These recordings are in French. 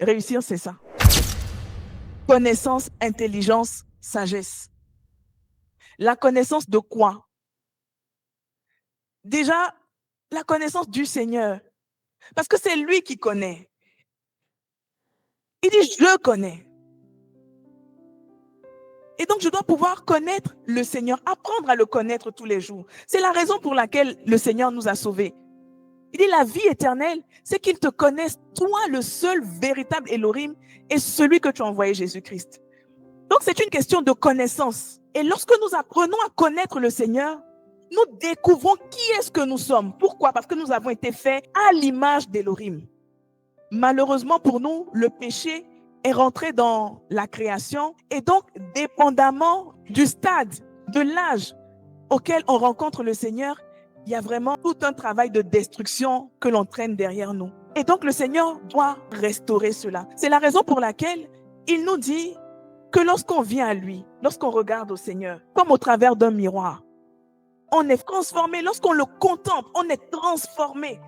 Réussir, c'est ça. Connaissance, intelligence, sagesse. La connaissance de quoi? Déjà, la connaissance du Seigneur. Parce que c'est lui qui connaît. Il dit, je connais. Et donc, je dois pouvoir connaître le Seigneur, apprendre à le connaître tous les jours. C'est la raison pour laquelle le Seigneur nous a sauvés. Il dit, la vie éternelle, c'est qu'il te connaisse, toi, le seul véritable Elohim, et celui que tu as envoyé, Jésus-Christ. Donc, c'est une question de connaissance. Et lorsque nous apprenons à connaître le Seigneur, nous découvrons qui est-ce que nous sommes. Pourquoi? Parce que nous avons été faits à l'image d'Elohim. Malheureusement pour nous, le péché est rentré dans la création et donc, dépendamment du stade, de l'âge auquel on rencontre le Seigneur, il y a vraiment tout un travail de destruction que l'on traîne derrière nous. Et donc, le Seigneur doit restaurer cela. C'est la raison pour laquelle il nous dit que lorsqu'on vient à lui, lorsqu'on regarde au Seigneur, comme au travers d'un miroir, on est transformé. Lorsqu'on le contemple, on est transformé.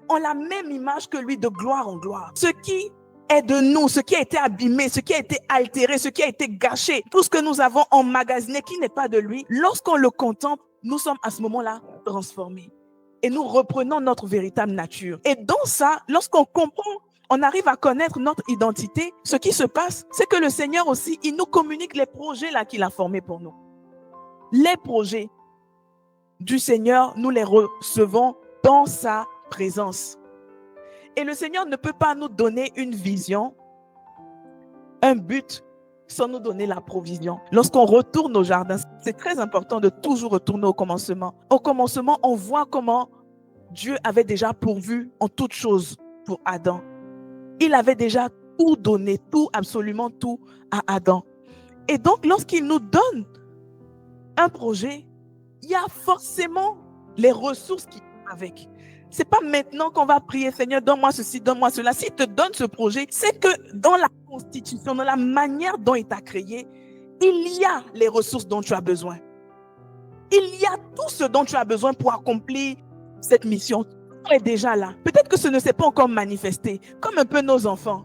On a la même image que lui, de gloire en gloire. Ce qui est de nous, ce qui a été abîmé, ce qui a été altéré, ce qui a été gâché, tout ce que nous avons emmagasiné qui n'est pas de lui, lorsqu'on le contemple, nous sommes à ce moment-là transformés. Et nous reprenons notre véritable nature. Et dans ça, lorsqu'on comprend, on arrive à connaître notre identité, ce qui se passe, c'est que le Seigneur aussi, il nous communique les projets là qu'il a formés pour nous. Les projets du Seigneur, nous les recevons dans sa présence. Et le Seigneur ne peut pas nous donner une vision, un but, sans nous donner la provision. Lorsqu'on retourne au jardin, c'est très important de toujours retourner au commencement. Au commencement, on voit comment Dieu avait déjà pourvu en toutes choses pour Adam. Il avait déjà tout donné, tout, absolument tout à Adam. Et donc, lorsqu'il nous donne un projet, il y a forcément les ressources qui vont avec. C'est pas maintenant qu'on va prier, Seigneur, donne-moi ceci, donne-moi cela. S'il te donne ce projet, c'est que dans la constitution, dans la manière dont il t'a créé, il y a les ressources dont tu as besoin. Il y a tout ce dont tu as besoin pour accomplir cette mission. Tout est déjà là. Peut-être que ce ne s'est pas encore manifesté, comme un peu nos enfants.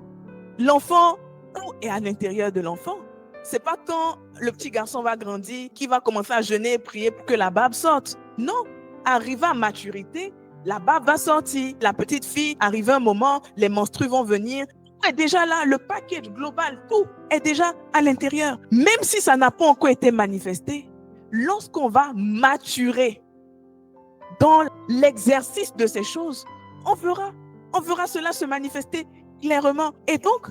L'enfant, tout est à l'intérieur de l'enfant. C'est pas quand le petit garçon va grandir qu'il va commencer à jeûner et prier pour que la barbe sorte. Non, arrivé à maturité, la barbe va sortir. La petite fille, arrivé un moment, les menstrues vont venir. Tout est déjà là, le package global, tout est déjà à l'intérieur. Même si ça n'a pas encore été manifesté, lorsqu'on va maturer dans l'exercice de ces choses, on verra cela se manifester clairement. Et donc,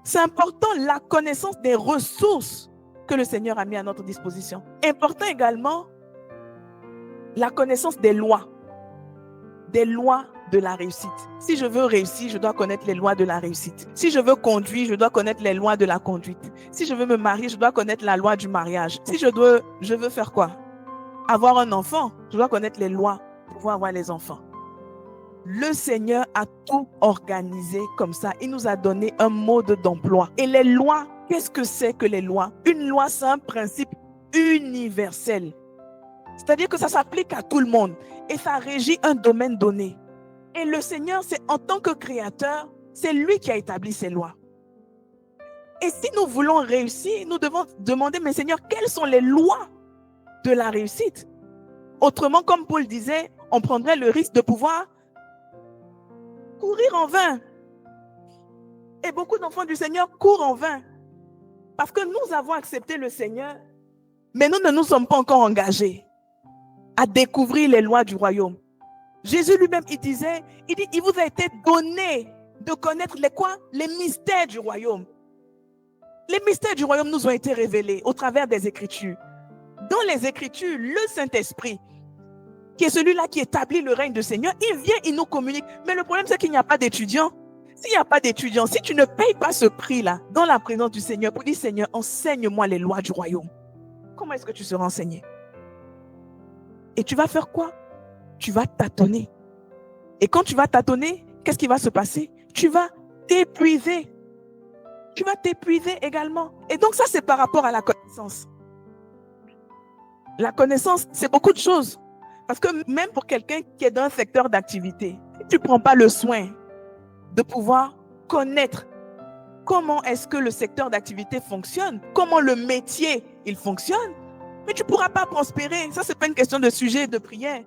c'est important la connaissance des ressources que le Seigneur a mis à notre disposition. Important également la connaissance des lois de la réussite. Si je veux réussir, je dois connaître les lois de la réussite. Si je veux conduire, je dois connaître les lois de la conduite. Si je veux me marier, je dois connaître la loi du mariage. Si je veux faire quoi? Avoir un enfant, je dois connaître les lois pour pouvoir avoir les enfants. Le Seigneur a tout organisé comme ça. Il nous a donné un mode d'emploi. Et les lois, qu'est-ce que c'est que les lois? Une loi, c'est un principe universel. C'est-à-dire que ça s'applique à tout le monde. Et ça régit un domaine donné. Et le Seigneur, c'est en tant que créateur, c'est lui qui a établi ces lois. Et si nous voulons réussir, nous devons demander, mais Seigneur, quelles sont les lois de la réussite? Autrement, comme Paul disait, on prendrait le risque de pouvoir courir en vain. Et beaucoup d'enfants du Seigneur courent en vain. Parce que nous avons accepté le Seigneur, mais nous ne nous sommes pas encore engagés à découvrir les lois du royaume. Jésus lui-même, il dit, il vous a été donné de connaître les mystères du royaume. Les mystères du royaume nous ont été révélés au travers des Écritures. Dans les Écritures, le Saint-Esprit, qui est celui-là qui établit le règne du Seigneur, il vient, il nous communique. Mais le problème, c'est qu'il n'y a pas d'étudiants. S'il n'y a pas d'étudiants, si tu ne payes pas ce prix-là dans la présence du Seigneur pour dire, Seigneur, enseigne-moi les lois du royaume, comment est-ce que tu seras enseigné? Et tu vas faire quoi? Tu vas tâtonner. Et quand tu vas tâtonner, qu'est-ce qui va se passer? Tu vas t'épuiser. Tu vas t'épuiser également. Et donc ça, c'est par rapport à la connaissance. La connaissance, c'est beaucoup de choses. Parce que même pour quelqu'un qui est dans un secteur d'activité, si tu ne prends pas le soin de pouvoir connaître comment est-ce que le secteur d'activité fonctionne, comment le métier, il fonctionne. Mais tu ne pourras pas prospérer. Ça, ce n'est pas une question de sujet de prière.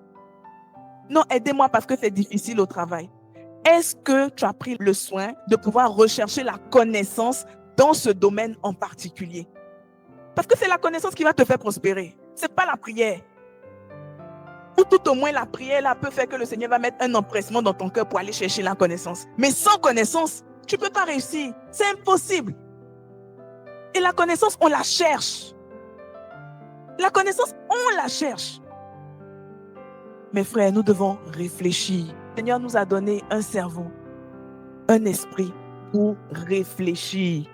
Non, aidez-moi parce que c'est difficile au travail. Est-ce que tu as pris le soin de pouvoir rechercher la connaissance dans ce domaine en particulier? Parce que c'est la connaissance qui va te faire prospérer. Ce n'est pas la prière. Ou tout au moins la prière là peut faire que le Seigneur va mettre un empressement dans ton cœur pour aller chercher la connaissance. Mais sans connaissance, tu ne peux pas réussir. C'est impossible. Et la connaissance, on la cherche. La connaissance, on la cherche. Mes frères, nous devons réfléchir. Le Seigneur nous a donné un cerveau, un esprit pour réfléchir.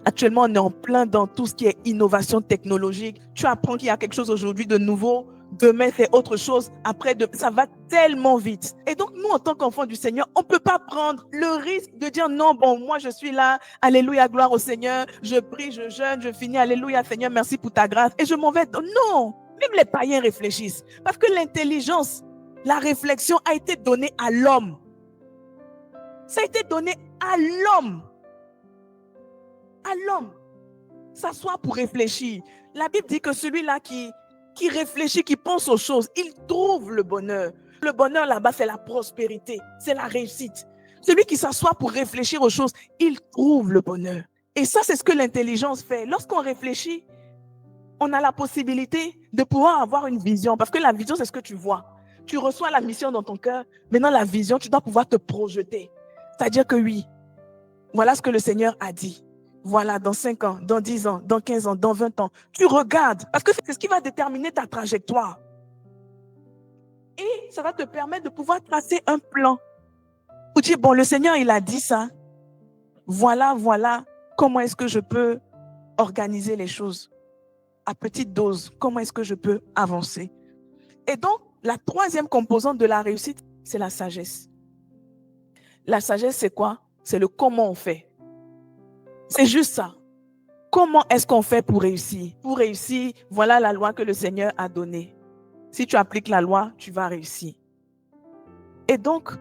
Actuellement, on est en plein dans tout ce qui est innovation technologique. Tu apprends qu'il y a quelque chose aujourd'hui de nouveau. Demain, c'est autre chose. Après, ça va tellement vite. Et donc, nous, en tant qu'enfants du Seigneur, on ne peut pas prendre le risque de dire non, bon, moi, je suis là. Alléluia, gloire au Seigneur. Je prie, je jeûne, je finis. Alléluia, Seigneur, merci pour ta grâce. Et je m'en vais. Non, même les païens réfléchissent. Parce que l'intelligence, la réflexion a été donnée à l'homme. Ça a été donné à l'homme. À l'homme. S'asseoir pour réfléchir. La Bible dit que celui-là qui réfléchit, qui pense aux choses, il trouve le bonheur. Le bonheur là-bas, c'est la prospérité, c'est la réussite. Celui qui s'assoit pour réfléchir aux choses, il trouve le bonheur. Et ça, c'est ce que l'intelligence fait. Lorsqu'on réfléchit, on a la possibilité de pouvoir avoir une vision. Parce que la vision, c'est ce que tu vois. Tu reçois la mission dans ton cœur. Maintenant, la vision, tu dois pouvoir te projeter. C'est-à-dire que oui, voilà ce que le Seigneur a dit. Voilà, dans 5 ans, dans 10 ans, dans 15 ans, dans 20 ans. Tu regardes, parce que c'est ce qui va déterminer ta trajectoire. Et ça va te permettre de pouvoir tracer un plan. Pour dire, bon, le Seigneur, il a dit ça. Voilà, comment est-ce que je peux organiser les choses à petite dose. Comment est-ce que je peux avancer? Et donc, la troisième composante de la réussite, c'est la sagesse. La sagesse, c'est quoi? C'est le comment on fait. C'est juste ça. Comment est-ce qu'on fait pour réussir? Pour réussir, voilà la loi que le Seigneur a donnée. Si tu appliques la loi, tu vas réussir. Et donc,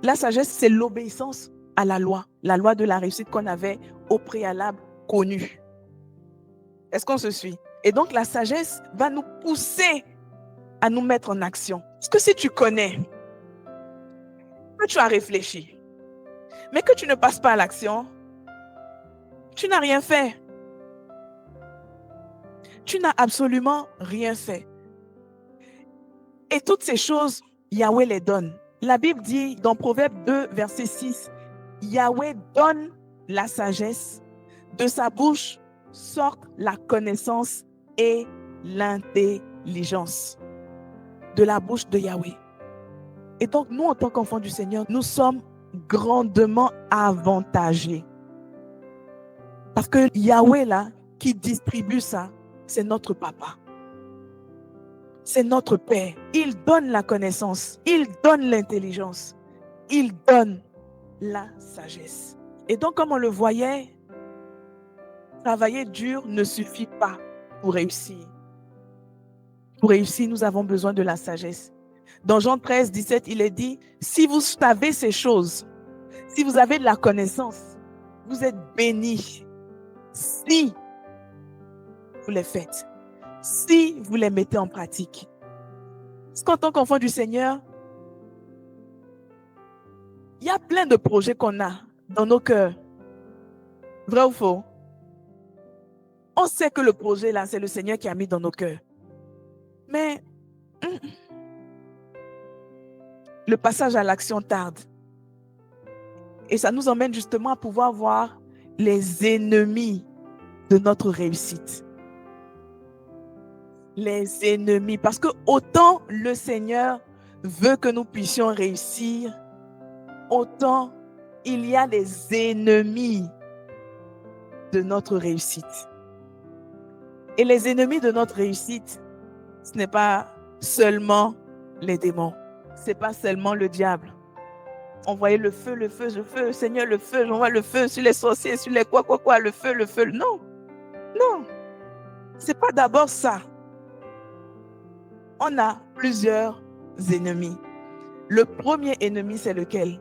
la sagesse, c'est l'obéissance à la loi de la réussite qu'on avait au préalable connue. Est-ce qu'on se suit? Et donc, la sagesse va nous pousser à nous mettre en action. Parce que si tu connais, que tu as réfléchi, mais que tu ne passes pas à l'action, tu n'as rien fait. Tu n'as absolument rien fait. Et toutes ces choses, Yahweh les donne. La Bible dit dans Proverbe 2, verset 6, Yahweh donne la sagesse, de sa bouche sortent la connaissance et l'intelligence. De la bouche de Yahweh. Et donc, nous, en tant qu'enfants du Seigneur, nous sommes grandement avantagés. Parce que Yahweh, là, qui distribue ça, c'est notre papa. C'est notre Père. Il donne la connaissance. Il donne l'intelligence. Il donne la sagesse. Et donc, comme on le voyait, travailler dur ne suffit pas pour réussir. Pour réussir, nous avons besoin de la sagesse. Dans Jean 13, 17, il est dit, si vous savez ces choses, si vous avez de la connaissance, vous êtes bénis. Si vous les faites, si vous les mettez en pratique. Parce qu'en tant qu'enfant du Seigneur, il y a plein de projets qu'on a dans nos cœurs. Vrai ou faux? On sait que le projet là, c'est le Seigneur qui a mis dans nos cœurs. Mais le passage à l'action tarde. Et ça nous emmène justement à pouvoir voir les ennemis de notre réussite. Les ennemis. Parce que autant le Seigneur veut que nous puissions réussir, autant il y a les ennemis de notre réussite. Et les ennemis de notre réussite, ce n'est pas seulement les démons. Ce n'est pas seulement le diable. Envoyer le feu, Seigneur, le feu, j'envoie le feu sur les sorciers, sur les quoi, le feu. Non, non. Ce n'est pas d'abord ça. On a plusieurs ennemis. Le premier ennemi, c'est lequel?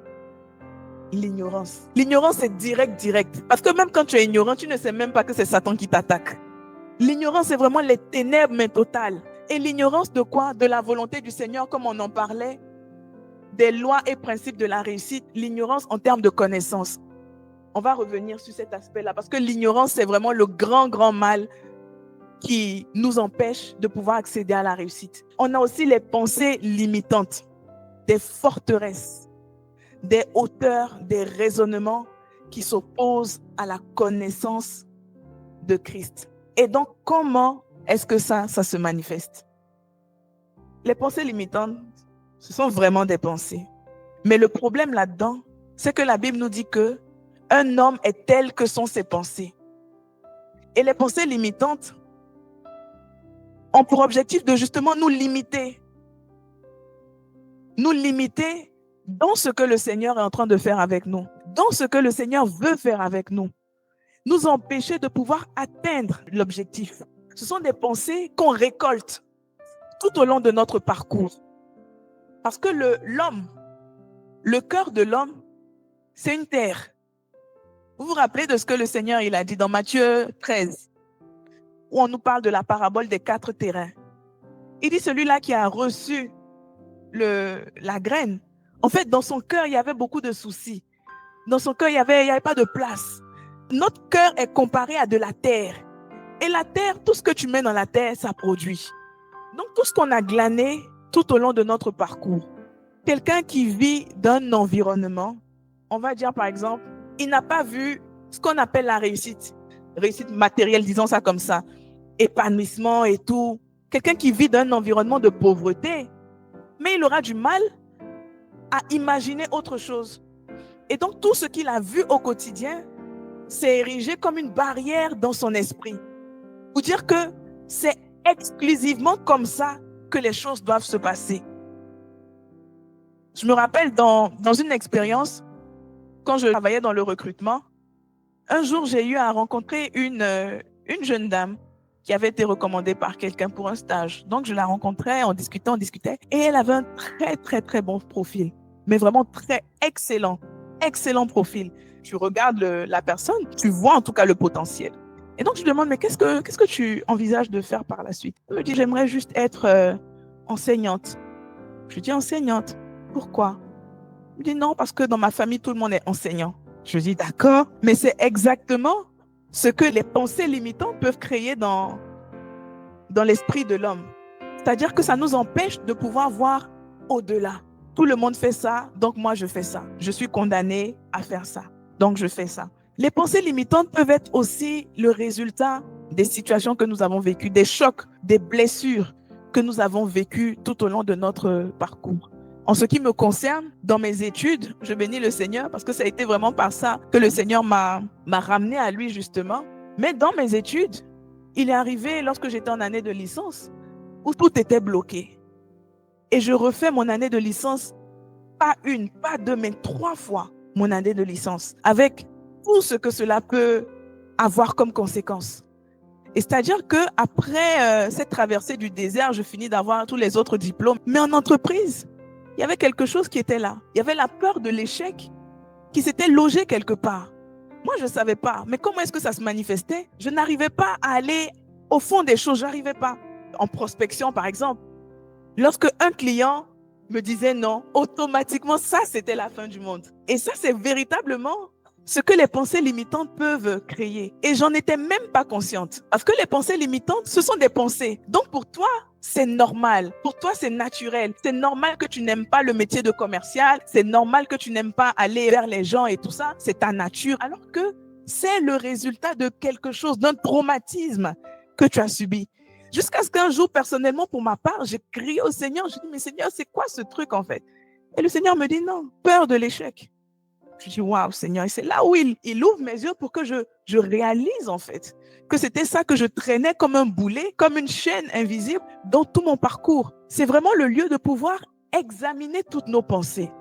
L'ignorance. L'ignorance, c'est direct. Parce que même quand tu es ignorant, tu ne sais même pas que c'est Satan qui t'attaque. L'ignorance, c'est vraiment les ténèbres, mais totales. Et l'ignorance de quoi? De la volonté du Seigneur, comme on en parlait, des lois et principes de la réussite. L'ignorance en termes de connaissance. On va revenir sur cet aspect-là, parce que l'ignorance, c'est vraiment le grand mal qui nous empêche de pouvoir accéder à la réussite. On a aussi les pensées limitantes, des forteresses, des hauteurs, des raisonnements qui s'opposent à la connaissance de Christ. Et donc, comment est-ce que ça se manifeste? Les pensées limitantes, ce sont vraiment des pensées. Mais le problème là-dedans, c'est que la Bible nous dit que un homme est tel que sont ses pensées. Et les pensées limitantes ont pour objectif de justement nous limiter. Nous limiter dans ce que le Seigneur est en train de faire avec nous, dans ce que le Seigneur veut faire avec nous. Nous empêcher de pouvoir atteindre l'objectif. Ce sont des pensées qu'on récolte tout au long de notre parcours. Parce que le cœur de l'homme, c'est une terre. Vous vous rappelez de ce que le Seigneur il a dit dans Matthieu 13, où on nous parle de la parabole des 4 terrains. Il dit celui-là qui a reçu la graine, en fait, dans son cœur, il y avait beaucoup de soucis. Dans son cœur, il y avait pas de place. Notre cœur est comparé à de la terre. Et la terre, tout ce que tu mets dans la terre, ça produit. Donc, tout ce qu'on a glané tout au long de notre parcours. Quelqu'un qui vit d'un environnement, on va dire par exemple, il n'a pas vu ce qu'on appelle la réussite matérielle, disons ça comme ça, épanouissement et tout. Quelqu'un qui vit d'un environnement de pauvreté, mais il aura du mal à imaginer autre chose. Et donc, tout ce qu'il a vu au quotidien s'est érigé comme une barrière dans son esprit. Pour dire que c'est exclusivement comme ça que les choses doivent se passer. Je me rappelle dans une expérience, quand je travaillais dans le recrutement, un jour, j'ai eu à rencontrer une jeune dame qui avait été recommandée par quelqu'un pour un stage. Donc, je la rencontrais, on discutait. Et elle avait un très bon profil. Mais vraiment excellent profil. Tu regardes la personne, tu vois en tout cas le potentiel. Et donc, je lui demande, mais qu'est-ce que tu envisages de faire par la suite? Elle me dit, j'aimerais juste être enseignante. Je lui dis, enseignante, pourquoi? Elle me dit, non, parce que dans ma famille, tout le monde est enseignant. Je lui dis, d'accord, mais c'est exactement ce que les pensées limitantes peuvent créer dans l'esprit de l'homme. C'est-à-dire que ça nous empêche de pouvoir voir au-delà. Tout le monde fait ça, donc moi je fais ça. Je suis condamné à faire ça, donc je fais ça. Les pensées limitantes peuvent être aussi le résultat des situations que nous avons vécues, des chocs, des blessures que nous avons vécues tout au long de notre parcours. En ce qui me concerne, dans mes études, je bénis le Seigneur parce que ça a été vraiment par ça que le Seigneur m'a ramené à lui justement. Mais dans mes études, il est arrivé lorsque j'étais en année de licence où tout était bloqué. Et je refais mon année de licence, pas une, pas deux, mais 3 fois mon année de licence, avec tout ce que cela peut avoir comme conséquence. Et c'est-à-dire qu'après cette traversée du désert, je finis d'avoir tous les autres diplômes. Mais en entreprise, il y avait quelque chose qui était là. Il y avait la peur de l'échec qui s'était logée quelque part. Moi, je ne savais pas. Mais comment est-ce que ça se manifestait? Je n'arrivais pas à aller au fond des choses. Je n'arrivais pas. En prospection, par exemple, lorsque un client me disait non, automatiquement, ça, c'était la fin du monde. Et ça, c'est véritablement ce que les pensées limitantes peuvent créer. Et j'en étais même pas consciente. Parce que les pensées limitantes, ce sont des pensées. Donc, pour toi, c'est normal. Pour toi, c'est naturel. C'est normal que tu n'aimes pas le métier de commercial. C'est normal que tu n'aimes pas aller vers les gens et tout ça. C'est ta nature. Alors que c'est le résultat de quelque chose, d'un traumatisme que tu as subi. Jusqu'à ce qu'un jour, personnellement, pour ma part, j'ai crié au Seigneur. Je dis, mais Seigneur, c'est quoi ce truc en fait? Et le Seigneur me dit, non, peur de l'échec. Je dis, waouh, Seigneur. Et c'est là où il ouvre mes yeux pour que je réalise en fait que c'était ça que je traînais comme un boulet, comme une chaîne invisible dans tout mon parcours. C'est vraiment le lieu de pouvoir examiner toutes nos pensées.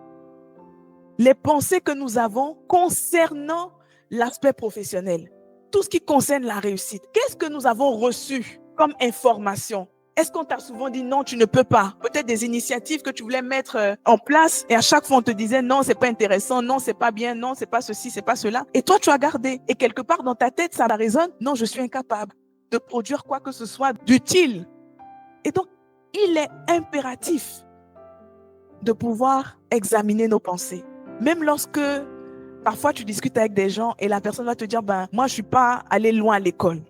Les pensées que nous avons concernant l'aspect professionnel. Tout ce qui concerne la réussite. Qu'est-ce que nous avons reçu comme information? Est-ce qu'on t'a souvent dit non, tu ne peux pas? Peut-être des initiatives que tu voulais mettre en place et à chaque fois on te disait non, c'est pas intéressant, non, c'est pas bien, non, c'est pas ceci, c'est pas cela. Et toi, tu as gardé. Et quelque part dans ta tête, ça résonne. Non, je suis incapable de produire quoi que ce soit d'utile. Et donc, il est impératif de pouvoir examiner nos pensées. Même lorsque parfois tu discutes avec des gens et la personne va te dire, ben, moi, je suis pas allé loin à l'école.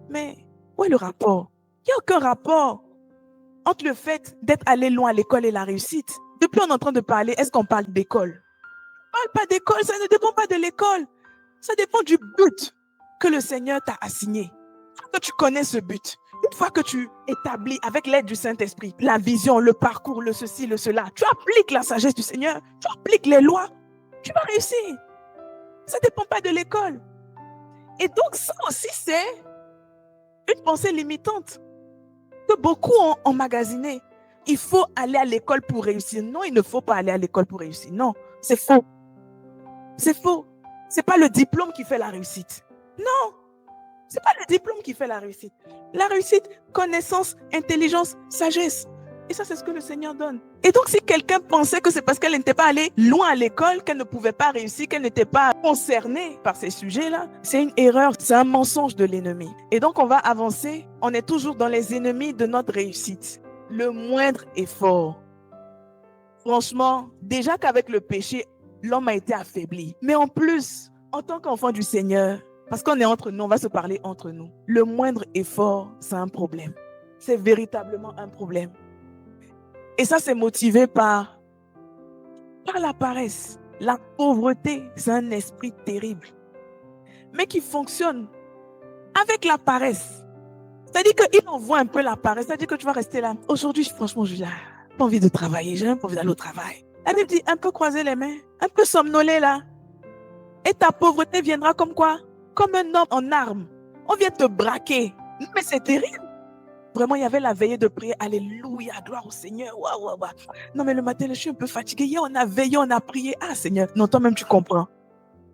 Mais où est le rapport? Il n'y a aucun rapport entre le fait d'être allé loin à l'école et la réussite. Depuis, on est en train de parler, est-ce qu'on parle d'école? On ne parle pas d'école, ça ne dépend pas de l'école. Ça dépend du but que le Seigneur t'a assigné. Une fois que tu connais ce but, une fois que tu établis avec l'aide du Saint-Esprit la vision, le parcours, le ceci, le cela, tu appliques la sagesse du Seigneur, tu appliques les lois, tu vas réussir. Ça ne dépend pas de l'école. Et donc, ça aussi, c'est une pensée limitante que beaucoup ont emmagasiné. Il faut aller à l'école pour réussir. Non, il ne faut pas aller à l'école pour réussir. Non, c'est faux. C'est faux. Ce n'est pas le diplôme qui fait la réussite. Non, ce n'est pas le diplôme qui fait la réussite. La réussite, connaissance, intelligence, sagesse. Et ça, c'est ce que le Seigneur donne. Et donc, si quelqu'un pensait que c'est parce qu'elle n'était pas allée loin à l'école, qu'elle ne pouvait pas réussir, qu'elle n'était pas concernée par ces sujets-là, c'est une erreur, c'est un mensonge de l'ennemi. Et donc, on va avancer. On est toujours dans les ennemis de notre réussite. Le moindre effort. Franchement, déjà qu'avec le péché, l'homme a été affaibli. Mais en plus, en tant qu'enfant du Seigneur, parce qu'on est entre nous, on va se parler entre nous. Le moindre effort, c'est un problème. C'est véritablement un problème. Et ça, c'est motivé par la paresse. La pauvreté, c'est un esprit terrible. Mais qui fonctionne avec la paresse. C'est-à-dire qu'il envoie un peu la paresse. C'est-à-dire que tu vas rester là. Aujourd'hui, franchement, je n'ai pas envie de travailler. J'ai même pas envie d'aller au travail. La Bible dit un peu croiser les mains, un peu somnoler là. Et ta pauvreté viendra comme quoi? Comme un homme en armes. On vient te braquer. Mais c'est terrible. Vraiment, il y avait la veillée de prière. Alléluia, gloire au Seigneur. Waouh, waouh, waouh. Non, mais le matin, je suis un peu fatiguée. Hier, on a veillé, on a prié. Ah, Seigneur. Non, toi-même, tu comprends.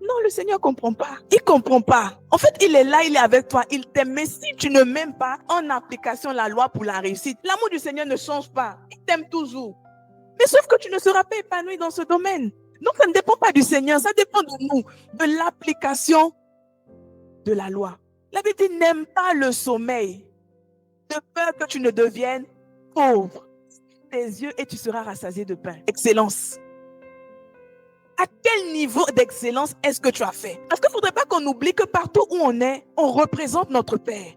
Non, le Seigneur ne comprend pas. Il ne comprend pas. En fait, il est là, il est avec toi. Il t'aime. Mais si tu ne m'aimes pas en application la loi pour la réussite, l'amour du Seigneur ne change pas. Il t'aime toujours. Mais sauf que tu ne seras pas épanoui dans ce domaine. Donc, ça ne dépend pas du Seigneur. Ça dépend de nous, de l'application de la loi. La Bible dit, n'aime pas le sommeil, de peur que tu ne deviennes pauvre. Tes yeux et tu seras rassasié de pain. Excellence. À quel niveau d'excellence est-ce que tu as fait? Parce qu'il ne faudrait pas qu'on oublie que partout où on est, on représente notre Père.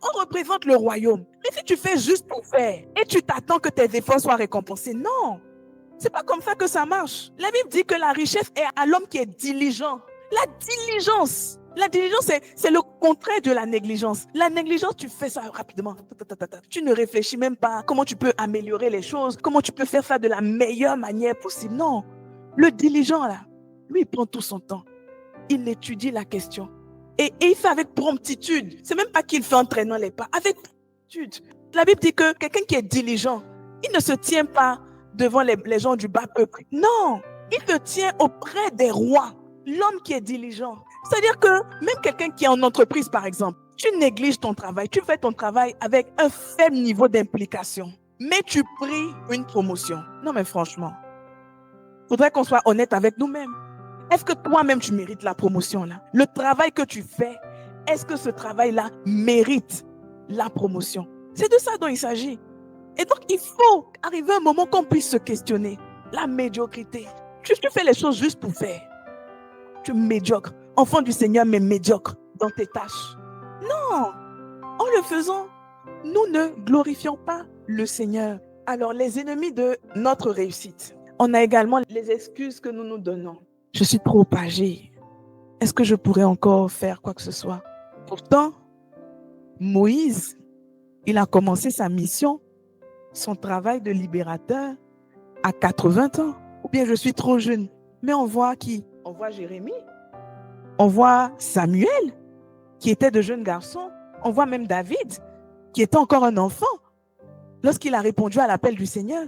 On représente le royaume. Mais si tu fais juste pour faire et tu t'attends que tes efforts soient récompensés, non. C'est pas comme ça que ça marche. La Bible dit que la richesse est à l'homme qui est diligent. La diligence. La diligence, c'est le contraire de la négligence. La négligence, tu fais ça rapidement. Tu ne réfléchis même pas comment tu peux améliorer les choses, comment tu peux faire ça de la meilleure manière possible. Non. Le diligent, là, lui, il prend tout son temps. Il étudie la question. Et il fait avec promptitude. C'est même pas qu'il fait en traînant les pas. Avec promptitude. La Bible dit que quelqu'un qui est diligent, il ne se tient pas devant les gens du bas peuple. Non. Il te tient auprès des rois. L'homme qui est diligent. C'est-à-dire que même quelqu'un qui est en entreprise, par exemple, tu négliges ton travail. Tu fais ton travail avec un faible niveau d'implication. Mais tu pries une promotion. Non, mais franchement, il faudrait qu'on soit honnête avec nous-mêmes. Est-ce que toi-même, tu mérites la promotion là? Le travail que tu fais, est-ce que ce travail-là mérite la promotion? C'est de ça dont il s'agit. Et donc, il faut arriver à un moment qu'on puisse se questionner. La médiocrité. Tu fais les choses juste pour faire. Tu es médiocre. Enfant du Seigneur, mais médiocre dans tes tâches. Non. En le faisant, nous ne glorifions pas le Seigneur. Alors, les ennemis de notre réussite. On a également les excuses que nous nous donnons. Je suis trop âgé. Est-ce que je pourrais encore faire quoi que ce soit? Pourtant, Moïse, il a commencé sa mission, son travail de libérateur à 80 ans. Ou bien je suis trop jeune. Mais on voit qui? On voit Jérémie. On voit Samuel, qui était de jeunes garçons. On voit même David, qui était encore un enfant. Lorsqu'il a répondu à l'appel du Seigneur,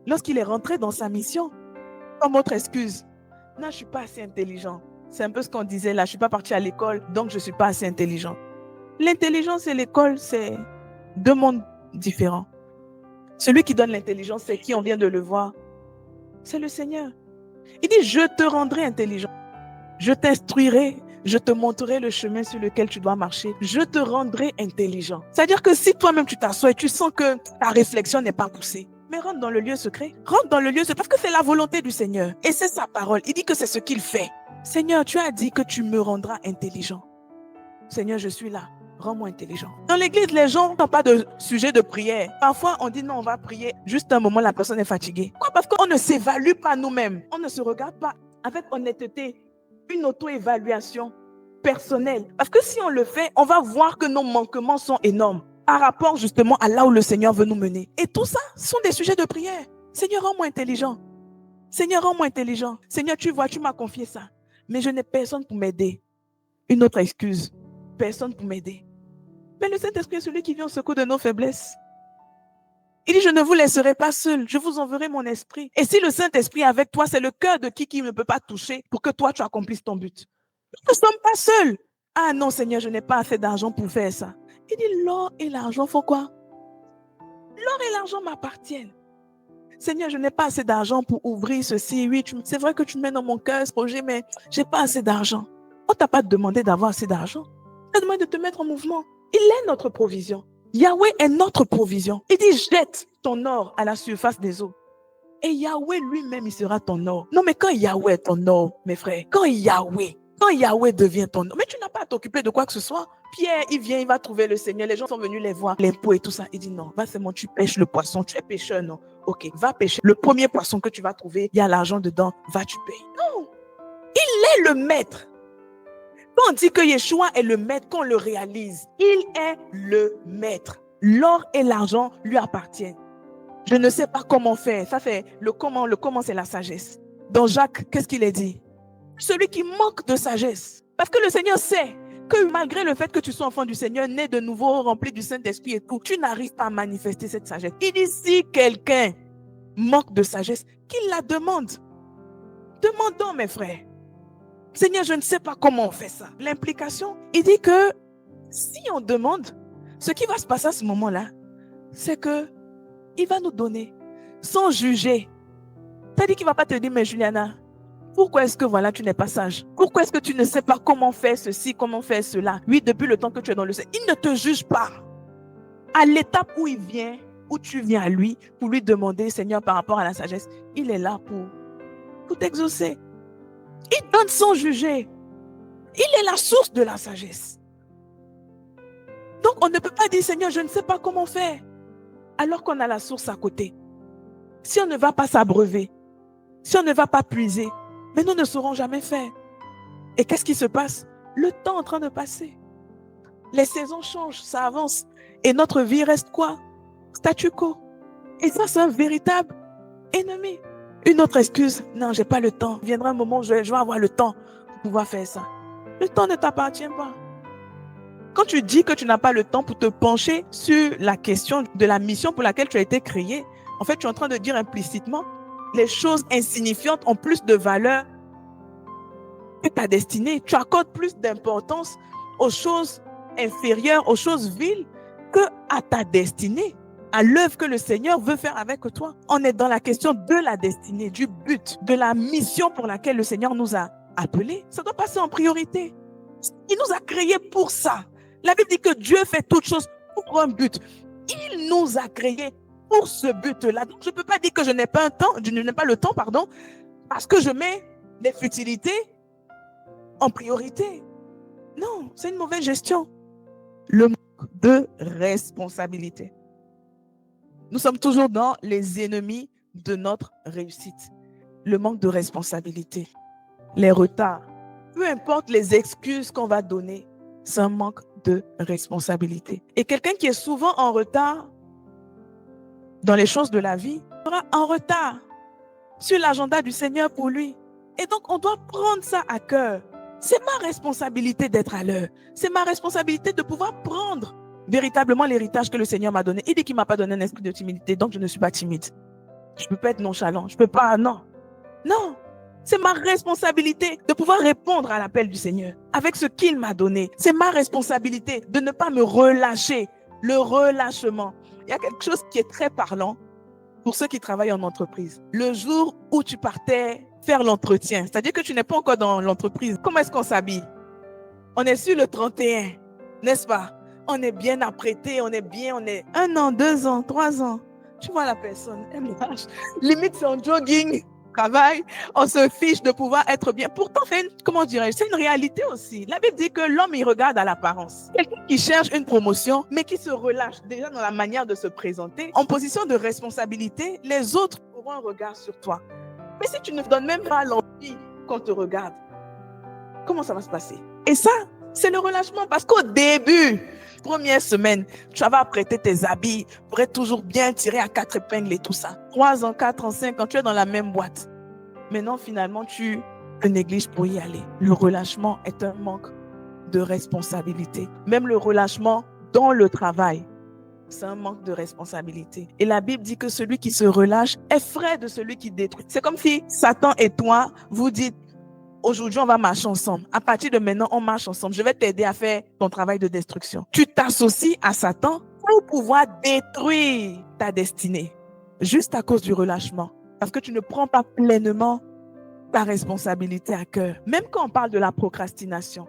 lorsqu'il est rentré dans sa mission, comme autre excuse, non, je ne suis pas assez intelligent. C'est un peu ce qu'on disait là, je ne suis pas parti à l'école, donc je ne suis pas assez intelligent. L'intelligence et l'école, c'est deux mondes différent. Celui qui donne l'intelligence, c'est qui? On vient de le voir. C'est le Seigneur. Il dit, je te rendrai intelligent. Je t'instruirai. Je te montrerai le chemin sur lequel tu dois marcher. Je te rendrai intelligent. C'est-à-dire que si toi-même tu t'assois et tu sens que ta réflexion n'est pas poussée, mais rentre dans le lieu secret. Rentre dans le lieu secret parce que c'est la volonté du Seigneur. Et c'est sa parole. Il dit que c'est ce qu'il fait. Seigneur, tu as dit que tu me rendras intelligent. Seigneur, je suis là. Rends-moi intelligent. Dans l'église, les gens n'ont pas de sujet de prière. Parfois, on dit non, on va prier. Juste un moment, la personne est fatiguée. Pourquoi? Parce qu'on ne s'évalue pas nous-mêmes. On ne se regarde pas avec honnêteté. Une auto-évaluation personnelle. Parce que si on le fait, on va voir que nos manquements sont énormes par rapport justement à là où le Seigneur veut nous mener. Et tout ça sont des sujets de prière. Seigneur, rends-moi intelligent. Seigneur, rends-moi intelligent. Seigneur, tu vois, tu m'as confié ça. Mais je n'ai personne pour m'aider. Une autre excuse. Personne pour m'aider. Mais le Saint-Esprit est celui qui vient au secours de nos faiblesses. Il dit, je ne vous laisserai pas seul, je vous enverrai mon esprit. Et si le Saint-Esprit est avec toi, c'est le cœur de qui ne peut pas toucher pour que toi, tu accomplisses ton but. Nous ne sommes pas seuls. Ah non, Seigneur, je n'ai pas assez d'argent pour faire ça. Il dit, l'or et l'argent font quoi? L'or et l'argent m'appartiennent. Seigneur, je n'ai pas assez d'argent pour ouvrir ceci. Oui, c'est vrai que tu mets dans mon cœur ce projet, mais je n'ai pas assez d'argent. On ne t'a pas demandé d'avoir assez d'argent. On t'a demandé de te mettre en mouvement. Il est notre provision. Yahweh est notre provision. Il dit, jette ton or à la surface des eaux. Et Yahweh lui-même, il sera ton or. Non, mais quand Yahweh est ton or, mes frères, quand Yahweh devient ton or, mais tu n'as pas à t'occuper de quoi que ce soit. Pierre, il vient, il va trouver le Seigneur. Les gens sont venus les voir, l'impôt et tout ça. Il dit, non, va seulement, tu pêches le poisson. Tu es pêcheur, non? Ok, va pêcher. Le premier poisson que tu vas trouver, il y a l'argent dedans. Va, tu payes. Non, il est le maître. Quand on dit que Yeshua est le maître, qu'on le réalise, il est le maître. L'or et l'argent lui appartiennent. Je ne sais pas comment faire. Ça fait le comment c'est la sagesse. Dans Jacques, qu'est-ce qu'il est dit? Celui qui manque de sagesse. Parce que le Seigneur sait que malgré le fait que tu sois enfant du Seigneur, né de nouveau, rempli du Saint-Esprit et tout, tu n'arrives pas à manifester cette sagesse. Il dit, si quelqu'un manque de sagesse, qu'il la demande. Demandons, mes frères. Seigneur, je ne sais pas comment on fait ça. L'implication, il dit que si on demande, ce qui va se passer à ce moment-là, c'est que il va nous donner sans juger. C'est-à-dire qu'il ne va pas te dire, mais Juliana, pourquoi est-ce que voilà, tu n'es pas sage? Pourquoi est-ce que tu ne sais pas comment faire ceci, comment faire cela? Oui, depuis le temps que tu es dans le Seigneur, il ne te juge pas. À l'étape où il vient, où tu viens à lui, pour lui demander, Seigneur, par rapport à la sagesse, il est là pour t'exaucer. Il donne sans juger. Il est la source de la sagesse. Donc, on ne peut pas dire, Seigneur, je ne sais pas comment faire, alors qu'on a la source à côté. Si on ne va pas s'abreuver, si on ne va pas puiser, mais nous ne saurons jamais faire. Et qu'est-ce qui se passe? Le temps est en train de passer. Les saisons changent, ça avance. Et notre vie reste quoi? Statu quo. Et ça, c'est un véritable ennemi. Une autre excuse, non, j'ai pas le temps. Il viendra un moment où je vais avoir le temps pour pouvoir faire ça. Le temps ne t'appartient pas. Quand tu dis que tu n'as pas le temps pour te pencher sur la question de la mission pour laquelle tu as été créé, en fait, tu es en train de dire implicitement, les choses insignifiantes ont plus de valeur que ta destinée. Tu accordes plus d'importance aux choses inférieures, aux choses viles, que à ta destinée, à l'œuvre que le Seigneur veut faire avec toi. On est dans la question de la destinée, du but, de la mission pour laquelle le Seigneur nous a appelés. Ça doit passer en priorité. Il nous a créés pour ça. La Bible dit que Dieu fait toutes choses pour un but. Il nous a créés pour ce but-là. Donc, je ne peux pas dire que je n'ai pas le temps, parce que je mets les futilités en priorité. Non, c'est une mauvaise gestion. Le manque de responsabilité. Nous sommes toujours dans les ennemis de notre réussite. Le manque de responsabilité, les retards, peu importe les excuses qu'on va donner, c'est un manque de responsabilité. Et quelqu'un qui est souvent en retard dans les choses de la vie sera en retard sur l'agenda du Seigneur pour lui. Et donc, on doit prendre ça à cœur. C'est ma responsabilité d'être à l'heure. C'est ma responsabilité de pouvoir prendre véritablement l'héritage que le Seigneur m'a donné. Il dit qu'il ne m'a pas donné un esprit de timidité, donc je ne suis pas timide. Je ne peux pas être nonchalant. Je ne peux pas, non. Non. C'est ma responsabilité de pouvoir répondre à l'appel du Seigneur avec ce qu'il m'a donné. C'est ma responsabilité de ne pas me relâcher. Le relâchement. Il y a quelque chose qui est très parlant pour ceux qui travaillent en entreprise. Le jour où tu partais faire l'entretien, c'est-à-dire que tu n'es pas encore dans l'entreprise, comment est-ce qu'on s'habille? On est sur le 31, n'est-ce pas? On est bien apprêté, on est bien, on est 1 an, 2 ans, 3 ans. Tu vois la personne, elle marche. Limite, c'est en jogging, travail. On se fiche de pouvoir être bien. Pourtant, comment dirais-je, c'est une réalité aussi. La Bible dit que l'homme, il regarde à l'apparence. Quelqu'un qui cherche une promotion, mais qui se relâche déjà dans la manière de se présenter, en position de responsabilité, les autres auront un regard sur toi. Mais si tu ne donnes même pas l'envie qu'on te regarde, comment ça va se passer? Et ça, c'est le relâchement. Parce qu'au début, première semaine, tu vas apprêter tes habits pour être toujours bien tiré à 4 épingles et tout ça. 3 ans, 4 ans, 5 ans, tu es dans la même boîte. Maintenant, finalement, tu te négliges pour y aller. Le relâchement est un manque de responsabilité. Même le relâchement dans le travail, c'est un manque de responsabilité. Et la Bible dit que celui qui se relâche est frère de celui qui détruit. C'est comme si Satan et toi, vous dites, aujourd'hui, on va marcher ensemble. À partir de maintenant, on marche ensemble. Je vais t'aider à faire ton travail de destruction. Tu t'associes à Satan pour pouvoir détruire ta destinée. Juste à cause du relâchement. Parce que tu ne prends pas pleinement ta responsabilité à cœur. Même quand on parle de la procrastination.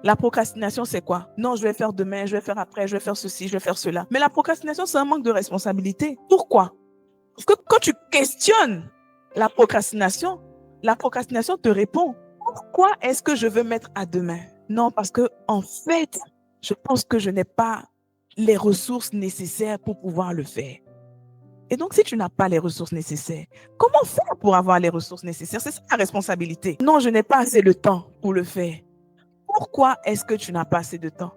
La procrastination, c'est quoi? Non, je vais faire demain, je vais faire après, je vais faire ceci, je vais faire cela. Mais la procrastination, c'est un manque de responsabilité. Pourquoi? Parce que quand tu questionnes la procrastination te répond. Pourquoi est-ce que je veux mettre à demain? Non, parce que en fait, je pense que je n'ai pas les ressources nécessaires pour pouvoir le faire. Et donc, si tu n'as pas les ressources nécessaires, comment faire pour avoir les ressources nécessaires? C'est ça la responsabilité. Non, je n'ai pas assez de temps pour le faire. Pourquoi est-ce que tu n'as pas assez de temps?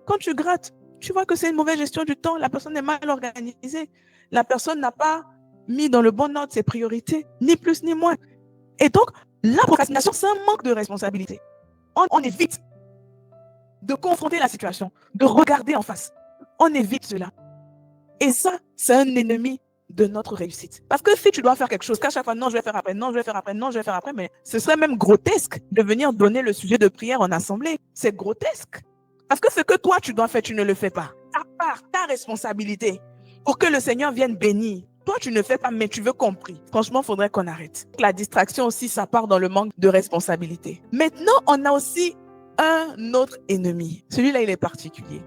Quand tu grattes, tu vois que c'est une mauvaise gestion du temps. La personne est mal organisée. La personne n'a pas mis dans le bon ordre ses priorités, ni plus ni moins. Et donc, la procrastination, c'est un manque de responsabilité. On évite de confronter la situation, de regarder en face. On évite cela. Et ça, c'est un ennemi de notre réussite. Parce que si tu dois faire quelque chose, qu'à chaque fois, non, je vais faire après, non, je vais faire après, non, je vais faire après, mais ce serait même grotesque de venir donner le sujet de prière en assemblée. C'est grotesque. Parce que ce que toi, tu dois faire, tu ne le fais pas. Ta part, ta responsabilité, pour que le Seigneur vienne bénir. Toi, tu ne fais pas, mais tu veux compris. Franchement, il faudrait qu'on arrête. La distraction aussi, ça part dans le manque de responsabilité. Maintenant, on a aussi un autre ennemi. Celui-là, il est particulier.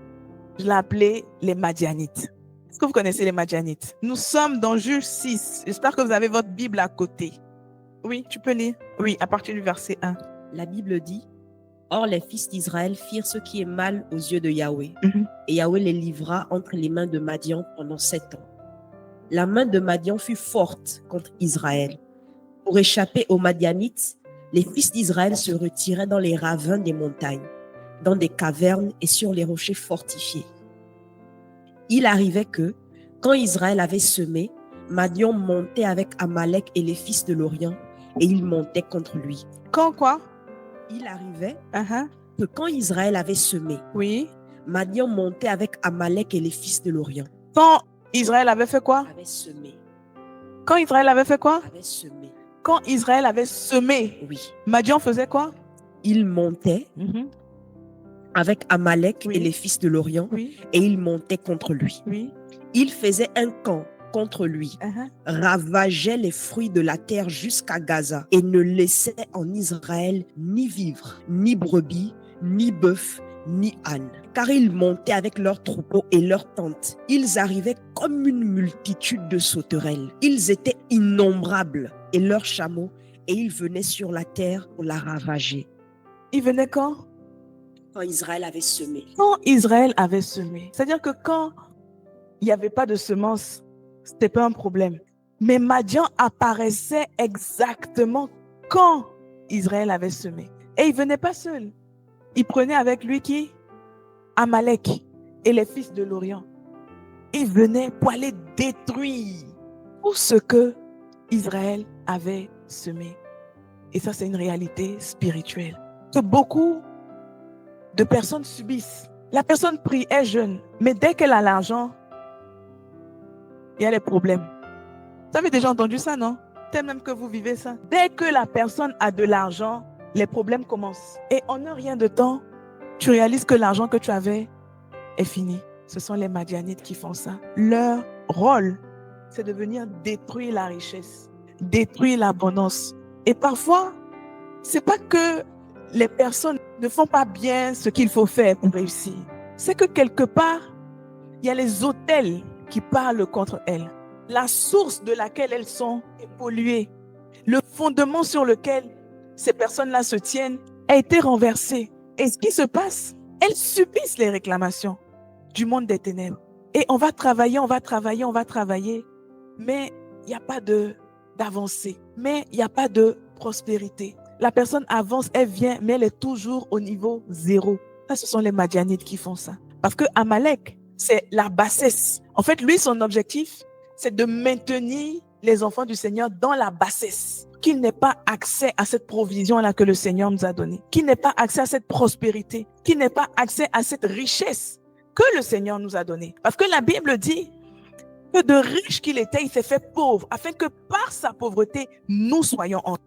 Je l'ai appelé les Madianites. Est-ce que vous connaissez les Madianites? Nous sommes dans Juge 6. J'espère que vous avez votre Bible à côté. Oui, tu peux lire. Oui, à partir du verset 1. La Bible dit, « Or les fils d'Israël firent ce qui est mal aux yeux de Yahweh. Et Yahweh les livra entre les mains de Madian pendant 7 ans. La main de Madian fut forte contre Israël. Pour échapper aux Madianites, les fils d'Israël se retiraient dans les ravins des montagnes, dans des cavernes et sur les rochers fortifiés. Il arrivait que, quand Israël avait semé, Madian montait avec Amalek et les fils de l'Orient, et il montait contre lui. » Quand quoi? Il arrivait que quand Israël avait semé, oui, Madian montait avec Amalek et les fils de l'Orient. Quand Israël avait fait quoi? Avait semé. Quand Israël avait fait quoi? Avait semé. Quand Israël avait semé, Oui. Madian faisait quoi? Il montait avec Amalek Oui. et les fils de l'Orient, Oui, et il montait contre lui. oui. Il faisait un camp contre lui, ravageait les fruits de la terre jusqu'à Gaza et ne laissait en Israël ni vivre, ni brebis, ni bœuf, ni âne. Car ils montaient avec leurs troupeaux et leurs tentes. Ils arrivaient comme une multitude de sauterelles. Ils étaient innombrables et leurs chameaux, et ils venaient sur la terre pour la ravager. Ils venaient quand? Quand Israël avait semé. Quand Israël avait semé. C'est-à-dire que quand il n'y avait pas de semences, ce n'était pas un problème. Mais Madian apparaissait exactement quand Israël avait semé. Et il ne venait pas seul. Il prenait avec lui qui? Amalek et les fils de l'Orient. Il venait pour aller détruire tout ce que Israël avait semé. Et ça, c'est une réalité spirituelle. Que beaucoup de personnes subissent. La personne prie, est jeune, mais dès qu'elle a l'argent, il y a les problèmes. Vous avez déjà entendu ça, non? Peut-être même que vous vivez ça. Dès que la personne a de l'argent, les problèmes commencent. Et en un rien de temps, tu réalises que l'argent que tu avais est fini. Ce sont les Madianites qui font ça. Leur rôle, c'est de venir détruire la richesse, détruire l'abondance. Et parfois, c'est pas que les personnes ne font pas bien ce qu'il faut faire pour réussir. C'est que quelque part, il y a les autels qui parlent contre elles. La source de laquelle elles sont est polluée. Le fondement sur lequel ces personnes-là se tiennent a été renversé. Et ce qui se passe, elles subissent les réclamations du monde des ténèbres. Et on va travailler, mais il n'y a pas d'avancée, mais il n'y a pas de prospérité. La personne avance, elle vient, mais elle est toujours au niveau 0. Ça, ce sont les Madianites qui font ça. Parce que Amalek, c'est la bassesse. En fait, lui, son objectif, c'est de maintenir les enfants du Seigneur dans la bassesse. Qu'il n'ait pas accès à cette provision-là que le Seigneur nous a donnée. Qu'il n'ait pas accès à cette prospérité. Qu'il n'ait pas accès à cette richesse que le Seigneur nous a donnée. Parce que la Bible dit que de riche qu'il était, il s'est fait pauvre, afin que par sa pauvreté, nous soyons en